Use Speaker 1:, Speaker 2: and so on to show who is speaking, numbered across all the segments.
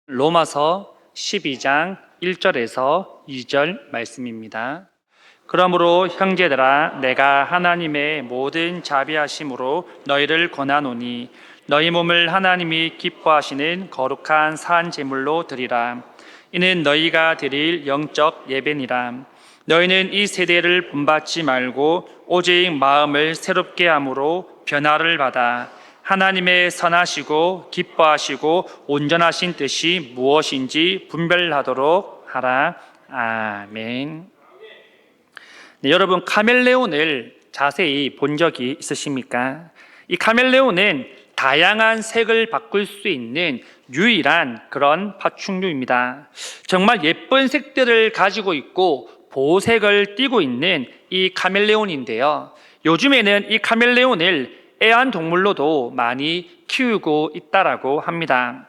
Speaker 1: 로마서 12장 1절에서 2절 말씀입니다. 그러므로 형제들아, 내가 하나님의 모든 자비하심으로 너희를 권하노니 너희 몸을 하나님이 기뻐하시는 거룩한 산 제물로 드리라. 이는 너희가 드릴 영적 예배니라. 너희는 이 세대를 본받지 말고 오직 마음을 새롭게 함으로 변화를 받아 하나님의 선하시고 기뻐하시고 온전하신 뜻이 무엇인지 분별하도록 하라. 아멘. 네, 여러분, 카멜레온을 자세히 본 적이 있으십니까? 이 카멜레온은 다양한 색을 바꿀 수 있는 유일한 그런 파충류입니다. 정말 예쁜 색들을 가지고 있고 보색을 띠고 있는 이 카멜레온인데요, 요즘에는 이 카멜레온을 애완동물로도 많이 키우고 있다라고 합니다.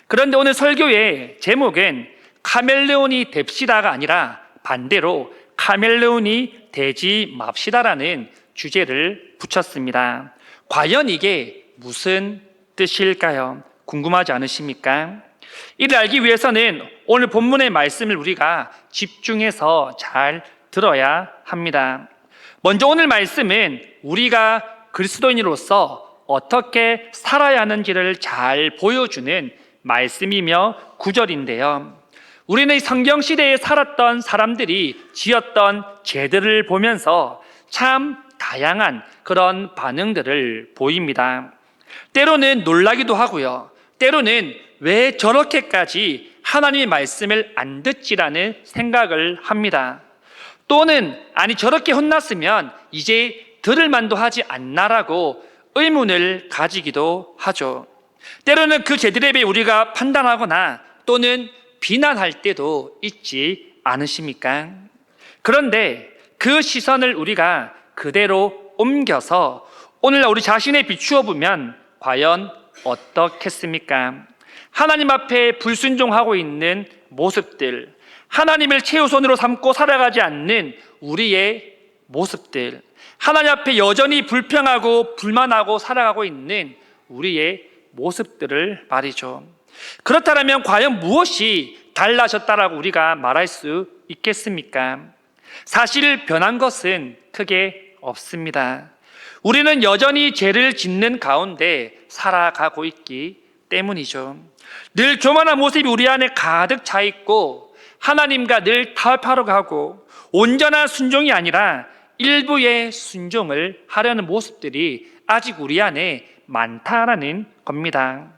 Speaker 1: 그런데 오늘 설교의 제목은 카멜레온이 됩시다가 아니라 반대로 카멜레온이 되지 맙시다라는 주제를 붙였습니다. 과연 이게 무슨 뜻일까요? 궁금하지 않으십니까? 이를 알기 위해서는 오늘 본문의 말씀을 우리가 집중해서 잘 들어야 합니다. 먼저 오늘 말씀은 우리가 그리스도인으로서 어떻게 살아야 하는지를 잘 보여주는 말씀이며 구절인데요, 우리는 성경 시대에 살았던 사람들이 지었던 죄들을 보면서 참 다양한 그런 반응들을 보입니다. 때로는 놀라기도 하고요, 때로는 왜 저렇게까지 하나님의 말씀을 안 듣지라는 생각을 합니다. 또는 아니, 저렇게 혼났으면 이제 들을 만도 하지 않나라고 의문을 가지기도 하죠. 때로는 그 죄들에 대해 우리가 판단하거나 또는 비난할 때도 있지 않으십니까? 그런데 그 시선을 우리가 그대로 옮겨서 오늘날 우리 자신에 비추어 보면 과연 어떻겠습니까? 하나님 앞에 불순종하고 있는 모습들, 하나님을 최우선으로 삼고 살아가지 않는 우리의 모습들, 하나님 앞에 여전히 불평하고 불만하고 살아가고 있는 우리의 모습들을 말이죠. 그렇다면 과연 무엇이 달라졌다라고 우리가 말할 수 있겠습니까? 사실 변한 것은 크게 없습니다. 우리는 여전히 죄를 짓는 가운데 살아가고 있기 때문이죠. 늘 교만한 모습이 우리 안에 가득 차 있고 하나님과 늘 타협하러 가고 온전한 순종이 아니라 일부의 순종을 하려는 모습들이 아직 우리 안에 많다라는 겁니다.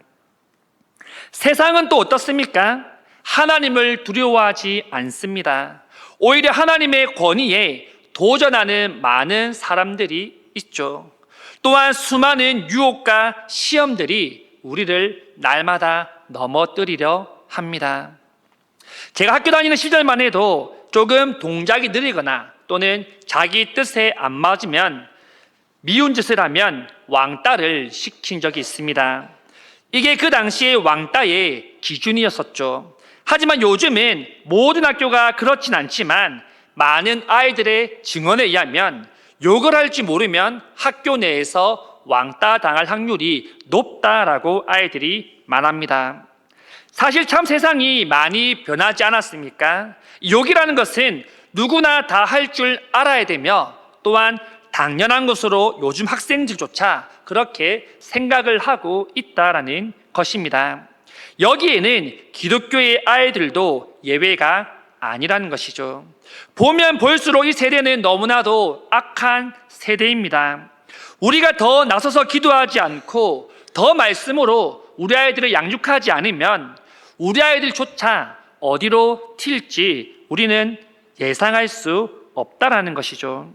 Speaker 1: 세상은 또 어떻습니까? 하나님을 두려워하지 않습니다. 오히려 하나님의 권위에 도전하는 많은 사람들이 있죠. 또한 수많은 유혹과 시험들이 우리를 날마다 넘어뜨리려 합니다. 제가 학교 다니는 시절만 해도 조금 동작이 느리거나 또는 자기 뜻에 안 맞으면, 미운 짓을 하면 왕따를 시킨 적이 있습니다. 이게 그 당시에 왕따의 기준이었었죠. 하지만 요즘은 모든 학교가 그렇진 않지만 많은 아이들의 증언에 의하면 욕을 할지 모르면 학교 내에서 왕따 당할 확률이 높다라고 아이들이 말합니다. 사실 참 세상이 많이 변하지 않았습니까? 욕이라는 것은 누구나 다 할 줄 알아야 되며 또한 당연한 것으로 요즘 학생들조차 그렇게 생각을 하고 있다라는 것입니다. 여기에는 기독교의 아이들도 예외가 아니라는 것이죠. 보면 볼수록 이 세대는 너무나도 악한 세대입니다. 우리가 더 나서서 기도하지 않고 더 말씀으로 우리 아이들을 양육하지 않으면 우리 아이들조차 어디로 튈지 우리는 예상할 수 없다라는 것이죠.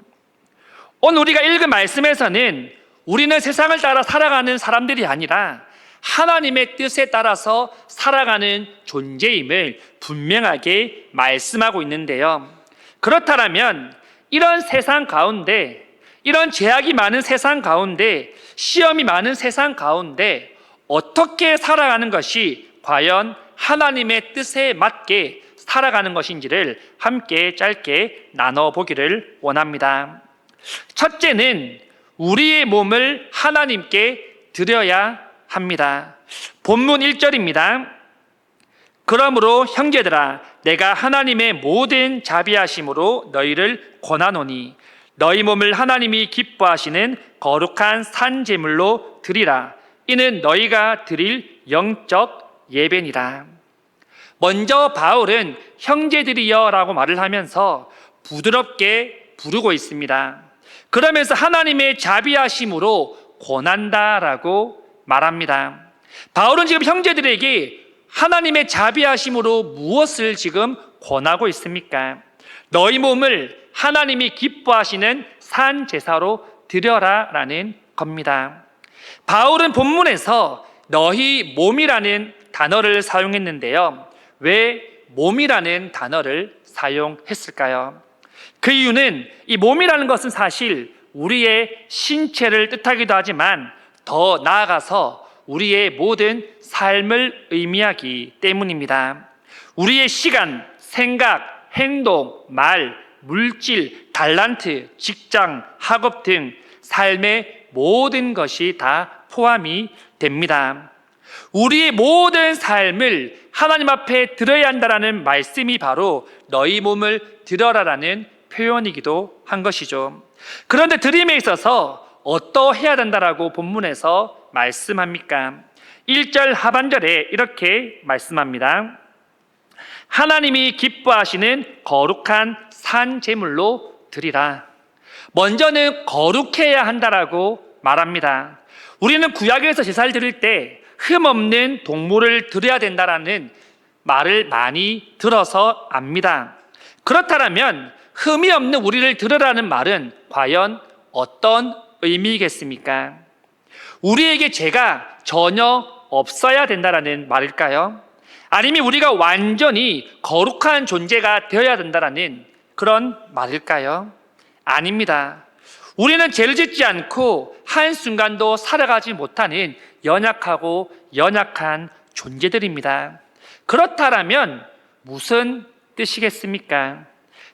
Speaker 1: 오늘 우리가 읽은 말씀에서는 우리는 세상을 따라 살아가는 사람들이 아니라 하나님의 뜻에 따라서 살아가는 존재임을 분명하게 말씀하고 있는데요, 그렇다면 이런 세상 가운데, 이런 제약이 많은 세상 가운데, 시험이 많은 세상 가운데 어떻게 살아가는 것이 과연 하나님의 뜻에 맞게 살아가는 것인지를 함께 짧게 나눠보기를 원합니다. 첫째는 우리의 몸을 하나님께 드려야 합니다. 본문 1절입니다. 그러므로 형제들아 내가 하나님의 모든 자비하심으로 너희를 권하노니 너희 몸을 하나님이 기뻐하시는 거룩한 산 제물로 드리라. 이는 너희가 드릴 영적 예배니라. 먼저 바울은 형제들이여라고 말을 하면서 부드럽게 부르고 있습니다. 그러면서 하나님의 자비하심으로 권한다라고 말합니다. 바울은 지금 형제들에게 하나님의 자비하심으로 무엇을 지금 권하고 있습니까? 너희 몸을 하나님이 기뻐하시는 산 제사로 드려라 라는 겁니다. 바울은 본문에서 너희 몸이라는 단어를 사용했는데요. 왜 몸이라는 단어를 사용했을까요? 그 이유는 이 몸이라는 것은 사실 우리의 신체를 뜻하기도 하지만 더 나아가서 우리의 모든 삶을 의미하기 때문입니다. 우리의 시간, 생각, 행동, 말, 물질, 달란트, 직장, 학업 등 삶의 모든 것이 다 포함이 됩니다. 우리의 모든 삶을 하나님 앞에 드려야 한다라는 말씀이 바로 너희 몸을 드려라라는 표현이기도 한 것이죠. 그런데 드림에 있어서 어떠해야 된다라고 본문에서 말씀합니까? 1절 하반절에 이렇게 말씀합니다. 하나님이 기뻐하시는 거룩한 산 제물로 드리라. 먼저는 거룩해야 한다라고 말합니다. 우리는 구약에서 제사를 드릴 때 흠없는 동물을 드려야 된다라는 말을 많이 들어서 압니다. 그렇다면 흠이 없는 우리를 드려라는 말은 과연 어떤 의미겠습니까? 우리에게 죄가 전혀 없어야 된다라는 말일까요? 아니면 우리가 완전히 거룩한 존재가 되어야 된다라는 그런 말일까요? 아닙니다. 우리는 죄를 짓지 않고 한순간도 살아가지 못하는 연약하고 연약한 존재들입니다. 그렇다면 무슨 뜻이겠습니까?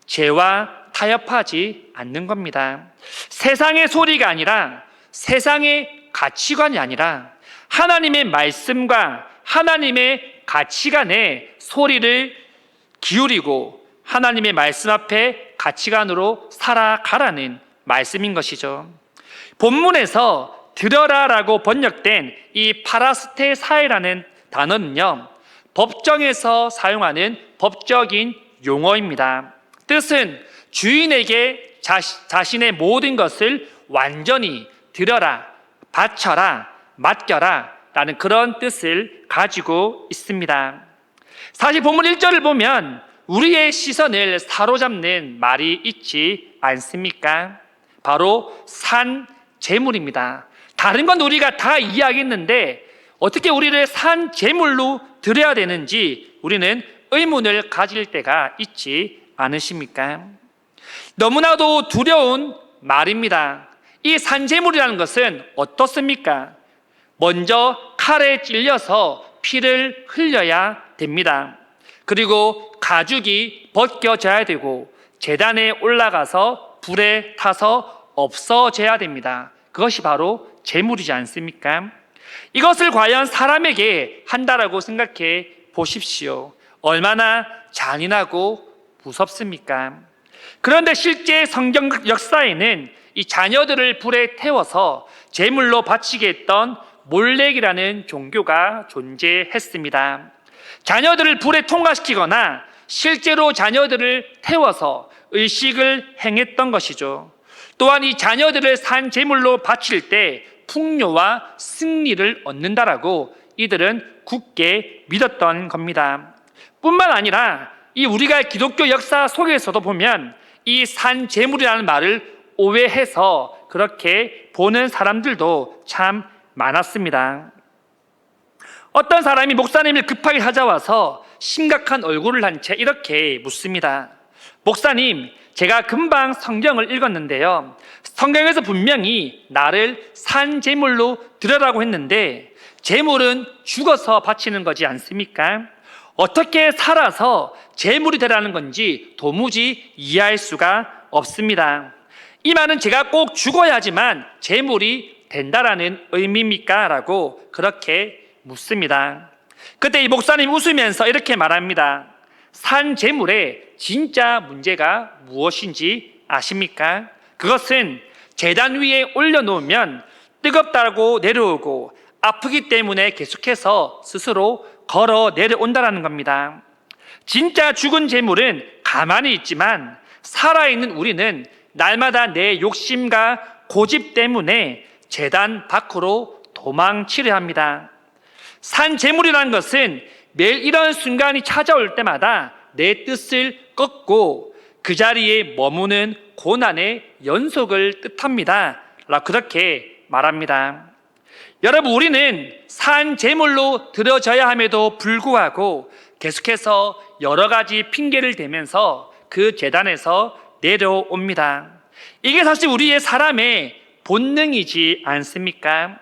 Speaker 1: 죄와 타협하지 않는 겁니다. 세상의 소리가 아니라 세상의 가치관이 아니라 하나님의 말씀과 하나님의 가치관에 소리를 기울이고 하나님의 말씀 앞에 가치관으로 살아가라는 말씀인 것이죠. 본문에서 드려라라고 번역된 이 파라스테사이라는 단어는요, 법정에서 사용하는 법적인 용어입니다. 뜻은 주인에게 자신의 모든 것을 완전히 드려라, 바쳐라, 맡겨라 라는 그런 뜻을 가지고 있습니다. 사실 본문 1절을 보면 우리의 시선을 사로잡는 말이 있지 않습니까? 바로 산 제물입니다. 다른 건 우리가 다 이해하겠는데 어떻게 우리를 산 제물로 드려야 되는지 우리는 의문을 가질 때가 있지 않으십니까? 너무나도 두려운 말입니다. 이 산제물이라는 것은 어떻습니까? 먼저 칼에 찔려서 피를 흘려야 됩니다. 그리고 가죽이 벗겨져야 되고 제단에 올라가서 불에 타서 없어져야 됩니다. 그것이 바로 제물이지 않습니까? 이것을 과연 사람에게 한다라고 생각해 보십시오. 얼마나 잔인하고 무섭습니까? 그런데 실제 성경 역사에는 이 자녀들을 불에 태워서 제물로 바치게 했던 몰렉이라는 종교가 존재했습니다. 자녀들을 불에 통과시키거나 실제로 자녀들을 태워서 의식을 행했던 것이죠. 또한 이 자녀들을 산 제물로 바칠 때 풍요와 승리를 얻는다라고 이들은 굳게 믿었던 겁니다. 뿐만 아니라 이 우리가 기독교 역사 속에서도 보면 이 산 제물이라는 말을 오해해서 그렇게 보는 사람들도 참 많았습니다. 어떤 사람이 목사님을 급하게 찾아와서 심각한 얼굴을 한 채 이렇게 묻습니다. 목사님, 제가 금방 성경을 읽었는데요, 성경에서 분명히 나를 산 제물로 드려라고 했는데 제물은 죽어서 바치는 거지 않습니까? 어떻게 살아서 제물이 되라는 건지 도무지 이해할 수가 없습니다. 이 말은 제가 꼭 죽어야지만 제물이 된다라는 의미입니까? 라고 그렇게 묻습니다. 그때 이 목사님 웃으면서 이렇게 말합니다. 산 제물의 진짜 문제가 무엇인지 아십니까? 그것은 제단 위에 올려놓으면 뜨겁다고 내려오고 아프기 때문에 계속해서 스스로 걸어 내려온다는 겁니다. 진짜 죽은 제물은 가만히 있지만 살아있는 우리는 날마다 내 욕심과 고집 때문에 제단 밖으로 도망치려 합니다. 산 제물이라는 것은 매일 이런 순간이 찾아올 때마다 내 뜻을 꺾고 그 자리에 머무는 고난의 연속을 뜻합니다. 그렇게 말합니다. 여러분, 우리는 산 제물로 드려져야 함에도 불구하고 계속해서 여러 가지 핑계를 대면서 그 제단에서 내려옵니다. 이게 사실 우리의 사람의 본능이지 않습니까?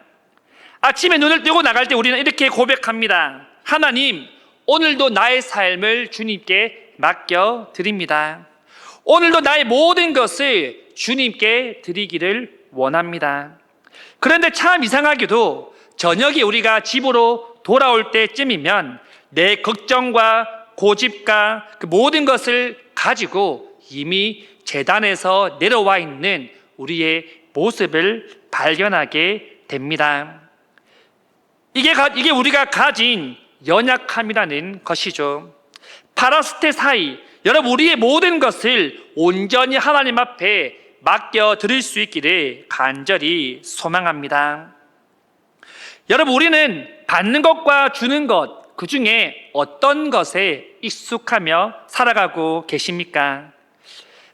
Speaker 1: 아침에 눈을 뜨고 나갈 때 우리는 이렇게 고백합니다. 하나님, 오늘도 나의 삶을 주님께 맡겨드립니다. 오늘도 나의 모든 것을 주님께 드리기를 원합니다. 그런데 참 이상하게도 저녁에 우리가 집으로 돌아올 때쯤이면 내 걱정과 고집과 그 모든 것을 가지고 이미 제단에서 내려와 있는 우리의 모습을 발견하게 됩니다. 이게 우리가 가진 연약함이라는 것이죠. 파라스테사이, 여러분, 우리의 모든 것을 온전히 하나님 앞에 맡겨드릴 수 있기를 간절히 소망합니다. 여러분, 우리는 받는 것과 주는 것, 그 중에 어떤 것에 익숙하며 살아가고 계십니까?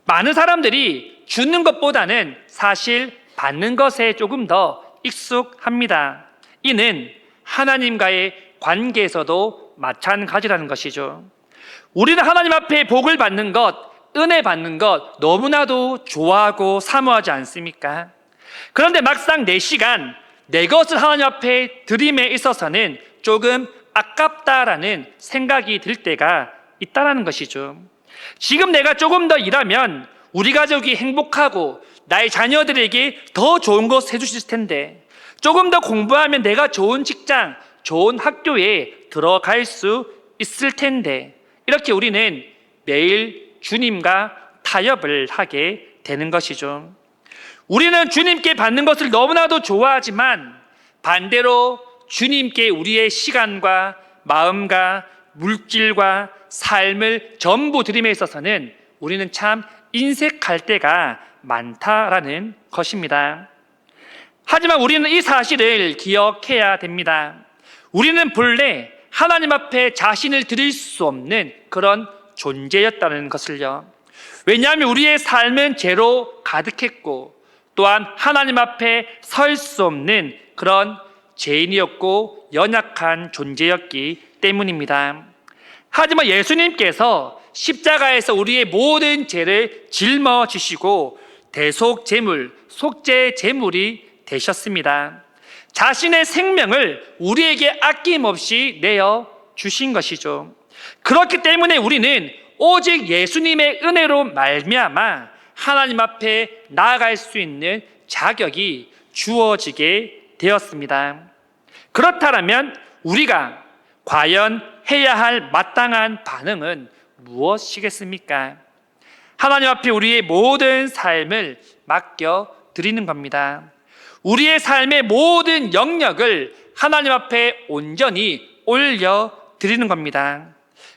Speaker 1: 많은 사람들이 주는 것보다는 사실 받는 것에 조금 더 익숙합니다. 이는 하나님과의 관계에서도 마찬가지라는 것이죠. 우리는 하나님 앞에 복을 받는 것, 은혜 받는 것 너무나도 좋아하고 사모하지 않습니까? 그런데 막상 내 시간, 내 것을 하나님 앞에 드림에 있어서는 조금 아깝다라는 생각이 들 때가 있다라는 것이죠. 지금 내가 조금 더 일하면 우리 가족이 행복하고 나의 자녀들에게 더 좋은 것 해주실 텐데, 조금 더 공부하면 내가 좋은 직장, 좋은 학교에 들어갈 수 있을 텐데, 이렇게 우리는 매일 주님과 타협을 하게 되는 것이죠. 우리는 주님께 받는 것을 너무나도 좋아하지만 반대로 주님께 우리의 시간과 마음과 물질과 삶을 전부 드림에 있어서는 우리는 참 인색할 때가 많다라는 것입니다. 하지만 우리는 이 사실을 기억해야 됩니다. 우리는 본래 하나님 앞에 자신을 드릴 수 없는 그런 존재였다는 것을요. 왜냐하면 우리의 삶은 죄로 가득했고 또한 하나님 앞에 설 수 없는 그런 죄인이었고 연약한 존재였기 때문입니다. 하지만 예수님께서 십자가에서 우리의 모든 죄를 짊어지시고 대속제물, 속죄제물이 되셨습니다. 자신의 생명을 우리에게 아낌없이 내어 주신 것이죠. 그렇기 때문에 우리는 오직 예수님의 은혜로 말미암아 하나님 앞에 나아갈 수 있는 자격이 주어지게 되었습니다. 그렇다면 우리가 과연 해야 할 마땅한 반응은 무엇이겠습니까? 하나님 앞에 우리의 모든 삶을 맡겨드리는 겁니다. 우리의 삶의 모든 영역을 하나님 앞에 온전히 올려드리는 겁니다.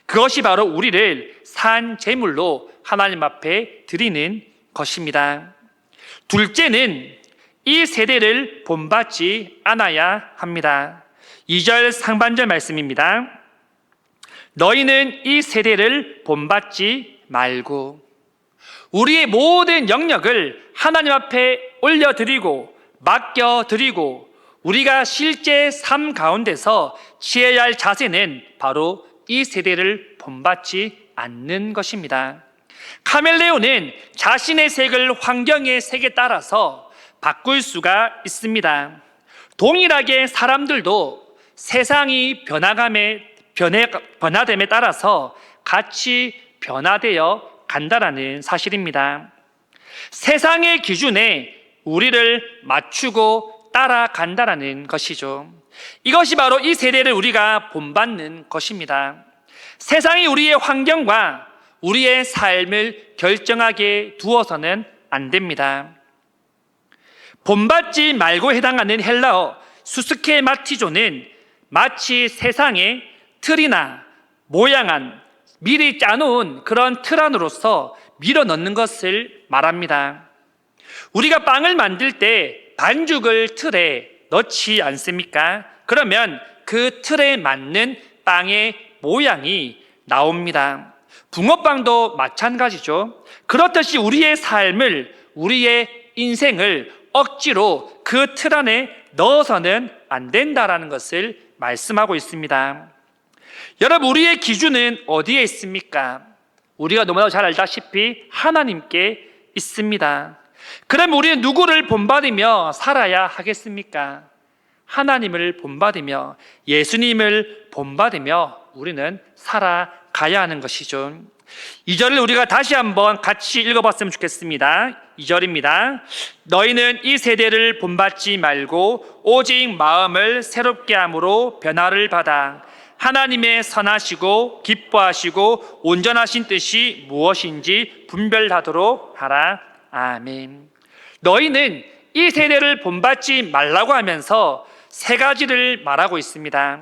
Speaker 1: 그것이 바로 우리를 산 제물로 하나님 앞에 드리는 것입니다. 둘째는 이 세대를 본받지 않아야 합니다. 2절 상반절 말씀입니다. 너희는 이 세대를 본받지 말고, 우리의 모든 영역을 하나님 앞에 올려드리고 맡겨드리고 우리가 실제 삶 가운데서 취해야 할 자세는 바로 이 세대를 본받지 않는 것입니다. 카멜레온은 자신의 색을 환경의 색에 따라서 바꿀 수가 있습니다. 동일하게 사람들도 세상이 변화됨에 따라서 같이 변화되어 간다라는 사실입니다. 세상의 기준에 우리를 맞추고 따라간다라는 것이죠. 이것이 바로 이 세대를 우리가 본받는 것입니다. 세상이 우리의 환경과 우리의 삶을 결정하게 두어서는 안 됩니다. 본받지 말고 해당하는 헬라어 수스케마티조는 마치 세상의 틀이나 모양안, 미리 짜놓은 그런 틀 안으로서 밀어넣는 것을 말합니다. 우리가 빵을 만들 때 반죽을 틀에 넣지 않습니까? 그러면 그 틀에 맞는 빵의 모양이 나옵니다. 붕어빵도 마찬가지죠. 그렇듯이 우리의 삶을, 우리의 인생을 억지로 그 틀 안에 넣어서는 안 된다라는 것을 말씀하고 있습니다. 여러분, 우리의 기준은 어디에 있습니까? 우리가 너무나 잘 알다시피 하나님께 있습니다. 그럼 우리는 누구를 본받으며 살아야 하겠습니까? 하나님을 본받으며 예수님을 본받으며 우리는 살아가야 하는 것이죠. 2절을 우리가 다시 한번 같이 읽어봤으면 좋겠습니다. 2절입니다. 너희는 이 세대를 본받지 말고 오직 마음을 새롭게 함으로 변화를 받아 하나님의 선하시고 기뻐하시고 온전하신 뜻이 무엇인지 분별하도록 하라. 아멘. 너희는 이 세대를 본받지 말라고 하면서 세 가지를 말하고 있습니다.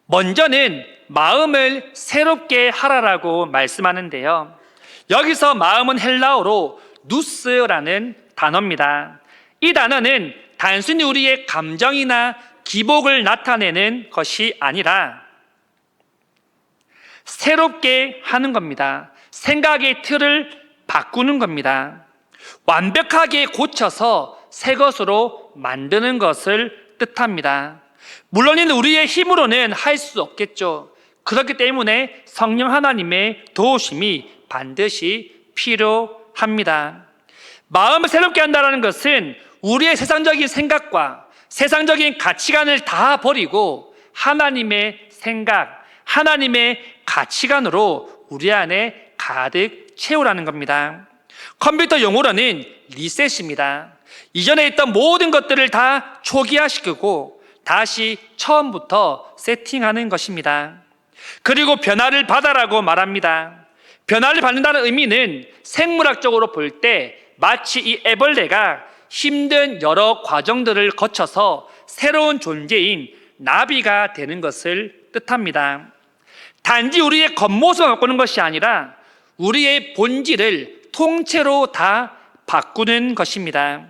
Speaker 1: 먼저는 마음을 새롭게 하라라고 말씀하는데요. 여기서 마음은 헬라어로 누스라는 단어입니다. 이 단어는 단순히 우리의 감정이나 기복을 나타내는 것이 아니라 새롭게 하는 겁니다. 생각의 틀을 바꾸는 겁니다. 완벽하게 고쳐서 새 것으로 만드는 것을 뜻합니다. 물론 우리의 힘으로는 할 수 없겠죠. 그렇기 때문에 성령 하나님의 도우심이 반드시 필요합니다. 마음을 새롭게 한다는 것은 우리의 세상적인 생각과 세상적인 가치관을 다 버리고 하나님의 생각, 하나님의 가치관으로 우리 안에 가득 채우라는 겁니다. 컴퓨터 용어로는 리셋입니다. 이전에 있던 모든 것들을 다 초기화시키고 다시 처음부터 세팅하는 것입니다. 그리고 변화를 받아라고 말합니다. 변화를 받는다는 의미는 생물학적으로 볼 때 마치 이 애벌레가 힘든 여러 과정들을 거쳐서 새로운 존재인 나비가 되는 것을 뜻합니다. 단지 우리의 겉모습을 바꾸는 것이 아니라 우리의 본질을 통째로 다 바꾸는 것입니다.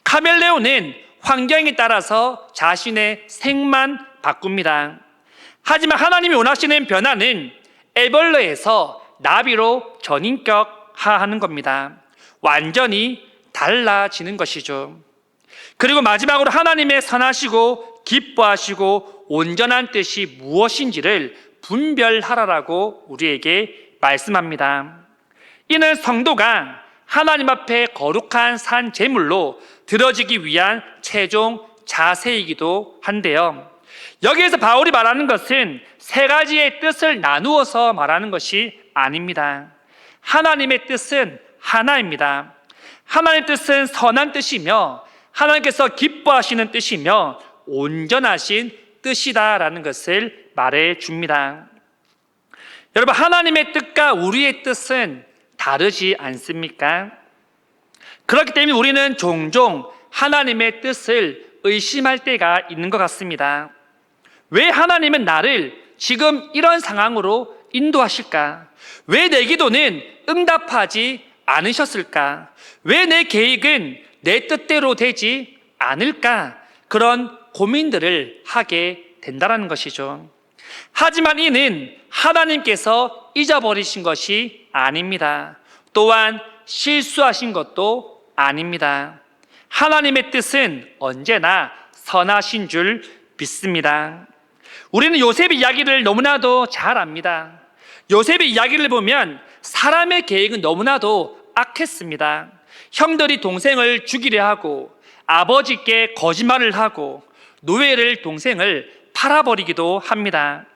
Speaker 1: 카멜레온은 환경에 따라서 자신의 색만 바꿉니다. 하지만 하나님이 원하시는 변화는 애벌레에서 나비로 전인격화하는 겁니다. 완전히 달라지는 것이죠. 그리고 마지막으로 하나님의 선하시고 기뻐하시고 온전한 뜻이 무엇인지를 분별하라라고 우리에게 말씀합니다. 이는 성도가 하나님 앞에 거룩한 산 제물로 드려지기 위한 최종 자세이기도 한데요. 여기에서 바울이 말하는 것은 세 가지의 뜻을 나누어서 말하는 것이 아닙니다. 하나님의 뜻은 하나입니다. 하나님의 뜻은 선한 뜻이며 하나님께서 기뻐하시는 뜻이며 온전하신 뜻이다라는 것을 말해 줍니다. 여러분, 하나님의 뜻과 우리의 뜻은 다르지 않습니까? 그렇기 때문에 우리는 종종 하나님의 뜻을 의심할 때가 있는 것 같습니다. 왜 하나님은 나를 지금 이런 상황으로 인도하실까? 왜 내 기도는 응답하지 않으셨을까? 왜 내 계획은 내 뜻대로 되지 않을까? 그런 고민들을 하게 된다는 것이죠. 하지만 이는 하나님께서 잊어버리신 것이 아닙니다. 또한 실수하신 것도 아닙니다. 하나님의 뜻은 언제나 선하신 줄 믿습니다. 우리는 요셉의 이야기를 너무나도 잘 압니다. 요셉의 이야기를 보면 사람의 계획은 너무나도 악했습니다. 형들이 동생을 죽이려 하고 아버지께 거짓말을 하고 노예를 동생을 팔아버리기도 합니다.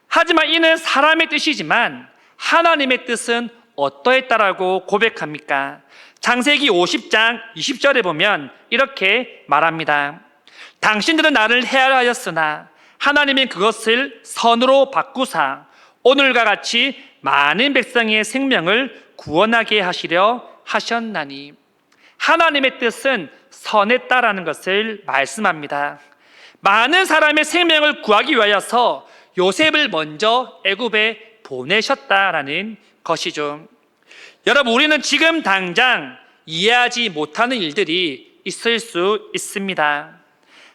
Speaker 1: 하지만 이는 사람의 뜻이지만 하나님의 뜻은 어떠했다라고 고백합니까? 창세기 50장 20절에 보면 이렇게 말합니다. 당신들은 나를 해하였으나 하나님은 그것을 선으로 바꾸사 오늘과 같이 많은 백성의 생명을 구원하게 하시려 하셨나니. 하나님의 뜻은 선했다라는 것을 말씀합니다. 많은 사람의 생명을 구하기 위하여서 요셉을 먼저 애굽에 보내셨다라는 것이죠. 여러분, 우리는 지금 당장 이해하지 못하는 일들이 있을 수 있습니다.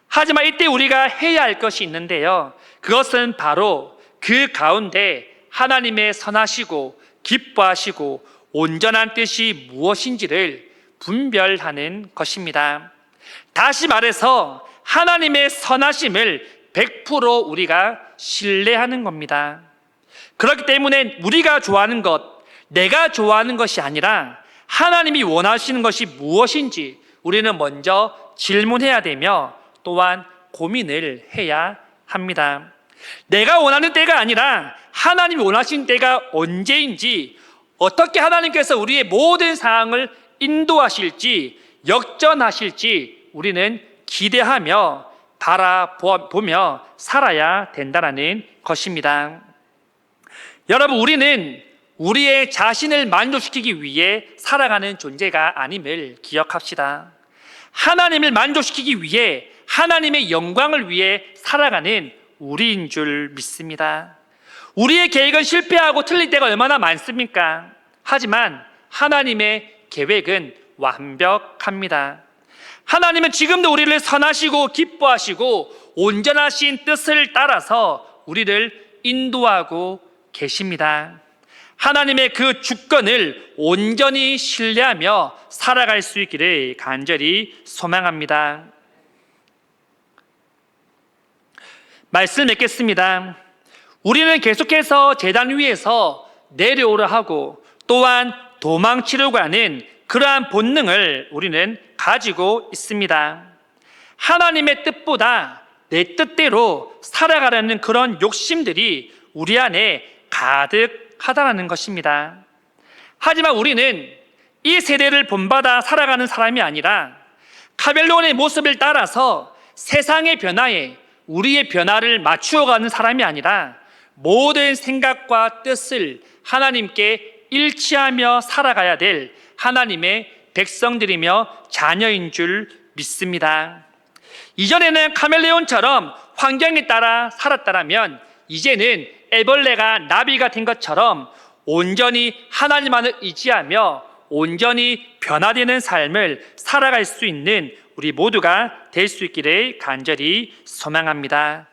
Speaker 1: 하지만 이때 우리가 해야 할 것이 있는데요, 그것은 바로 그 가운데 하나님의 선하시고 기뻐하시고 온전한 뜻이 무엇인지를 분별하는 것입니다. 다시 말해서 하나님의 선하심을 100% 우리가 신뢰하는 겁니다. 그렇기 때문에 우리가 좋아하는 것, 내가 좋아하는 것이 아니라 하나님이 원하시는 것이 무엇인지 우리는 먼저 질문해야 되며 또한 고민을 해야 합니다. 내가 원하는 때가 아니라 하나님이 원하시는 때가 언제인지, 어떻게 하나님께서 우리의 모든 상황을 인도하실지 역전하실지 우리는 기대하며 바라보며 살아야 된다는 것입니다. 여러분, 우리는 우리의 자신을 만족시키기 위해 살아가는 존재가 아님을 기억합시다. 하나님을 만족시키기 위해 하나님의 영광을 위해 살아가는 우리인 줄 믿습니다. 우리의 계획은 실패하고 틀릴 때가 얼마나 많습니까? 하지만 하나님의 계획은 완벽합니다. 하나님은 지금도 우리를 선하시고 기뻐하시고 온전하신 뜻을 따라서 우리를 인도하고 계십니다. 하나님의 그 주권을 온전히 신뢰하며 살아갈 수 있기를 간절히 소망합니다. 말씀 맺겠습니다. 우리는 계속해서 제단 위에서 내려오려 하고 또한 도망치려고 하는 그러한 본능을 우리는 가지고 있습니다. 하나님의 뜻보다 내 뜻대로 살아가려는 그런 욕심들이 우리 안에 가득하다는 것입니다. 하지만 우리는 이 세대를 본받아 살아가는 사람이 아니라 카멜레온의 모습을 따라서 세상의 변화에 우리의 변화를 맞추어가는 사람이 아니라 모든 생각과 뜻을 하나님께 일치하며 살아가야 될 하나님의 백성들이며 자녀인 줄 믿습니다. 이전에는 카멜레온처럼 환경에 따라 살았다면 이제는 애벌레가 나비가 된 것처럼 온전히 하나님만을 의지하며 온전히 변화되는 삶을 살아갈 수 있는 우리 모두가 될 수 있기를 간절히 소망합니다.